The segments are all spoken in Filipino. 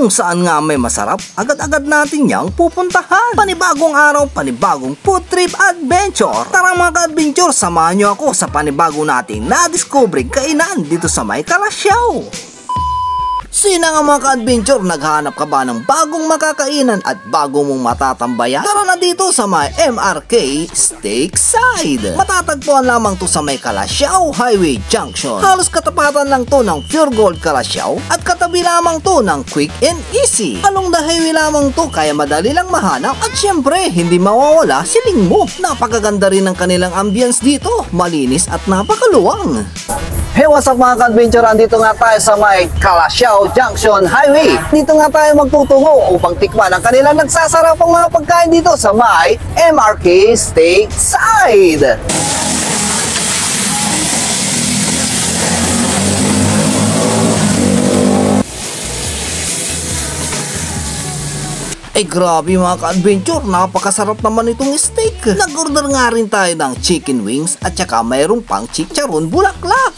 kung saan nga may masarap, agad-agad natin yang pupuntahan. Panibagong araw, panibagong food trip adventure. Tara mga ka-adventure, samahan nyo ako sa panibago nating na-discovery kainan dito sa may Kalasyaw. Sina nga mga ka-adventure, naghanap ka ba ng bagong makakainan at bago mong matatambayan? Tara na dito sa may MRK Steakside. Matatagpuan lamang to sa may Kalasyaw Highway Junction. Halos katapatan lang to ng Pure Gold Kalasyaw at katabi lamang to ng Quick and Easy. Along the highway lamang to, kaya madali lang mahanap at syempre hindi mawawala siling mo. Napakaganda rin ng kanilang ambience dito, malinis at napakaluwang. Hey, what's up mga ka-adventure? Andito nga tayo sa may Kalasyaw Junction Highway. Dito nga tayo magtutungo upang tikman ang kanilang nagsasarapang mga pagkain dito sa may MRK Steakside. Ay grabe mga ka-adventure, napakasarap naman itong steak. Nag-order nga rin tayo ng chicken wings at saka mayroong pang chicharon bulaklak.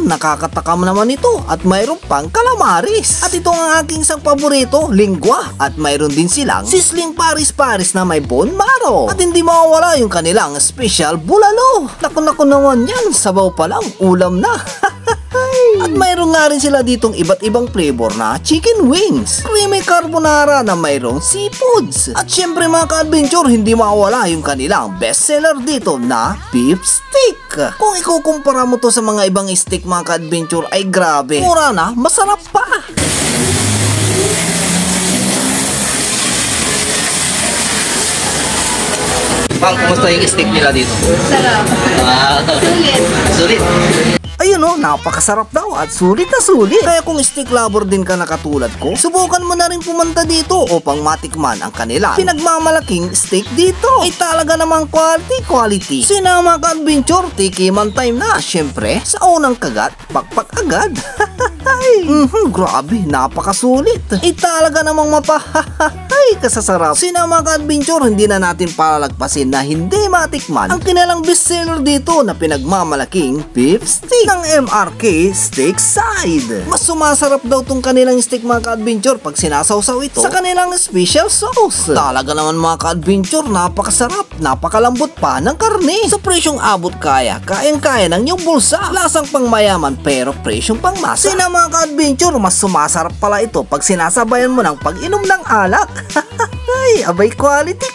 Nakakatakam naman ito at mayroong pang calamaris. At ito ang aking isang paborito, lingwa. At mayroon din silang sizzling paris-paris na may bone marrow. At hindi mawawala yung kanilang special bulalo. Naku naman yan, sabaw pa lang, ulam na. At mayroon nga rin sila ditong iba't ibang flavor na chicken wings, creamy carbonara na mayroong seafoods. At syempre mga ka-adventure, hindi mawala yung kanilang bestseller dito na beef steak. Kung ikukumpara mo to sa mga ibang steak mga ka-adventure ay grabe, mura na, masarap pa. Pang, kumusta yung steak nila dito? Sarap. Sulit. Ayun o, napakasarap daw at sulit na sulit. Kaya kung steak lover din ka na katulad ko, subukan mo na rin pumunta dito upang matikman ang kanilang pinagmamalaking steak dito. Ay talaga namang quality. Sinama ka adventure, tikiman time na. Syempre, sa unang kagat, pakpak agad. Grabe, napakasulit. Ay talaga namang mapahahay kasasarap. Sinama ka adventure, hindi na natin palalagpasin na hindi matikman ang kanilang bestseller dito na pinagmamalaking beef steak ng MRK Steakside. Mas sumasarap daw tong kanilang steak mga ka-adventure pag sinasawsaw ito sa kanilang special sauce. Talaga naman mga ka-adventure, napakasarap, napakalambot pa ng karne. Sa presyong abot kayang-kaya ng iyong bulsa. Lasang pang mayaman pero presyong pang masa. Sina mga ka-adventure, mas sumasarap pala ito pag sinasabayan mo ng pag-inom ng alak. Abay, quality.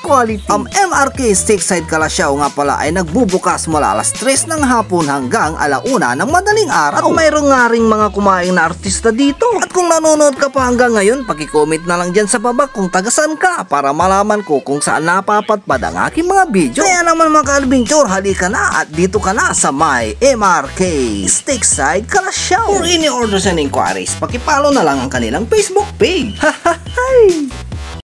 Ang MRK Steakside Kalasyaw nga pala ay nagbubukas mula alas 3 ng hapon hanggang alauna ng madaling araw. At mayroon nga ring mga kumaing na artista dito. At kung nanonood ka pa hanggang ngayon, paki-comment na lang dyan sa baba kung tagasan ka para malaman ko kung saan napapatpad ang aking mga video. Kaya naman mga ka-adventure, halika na at dito ka na sa may MRK Steakside Kalasyaw. For any orders and inquiries, paki-follow na lang ang kanilang Facebook page.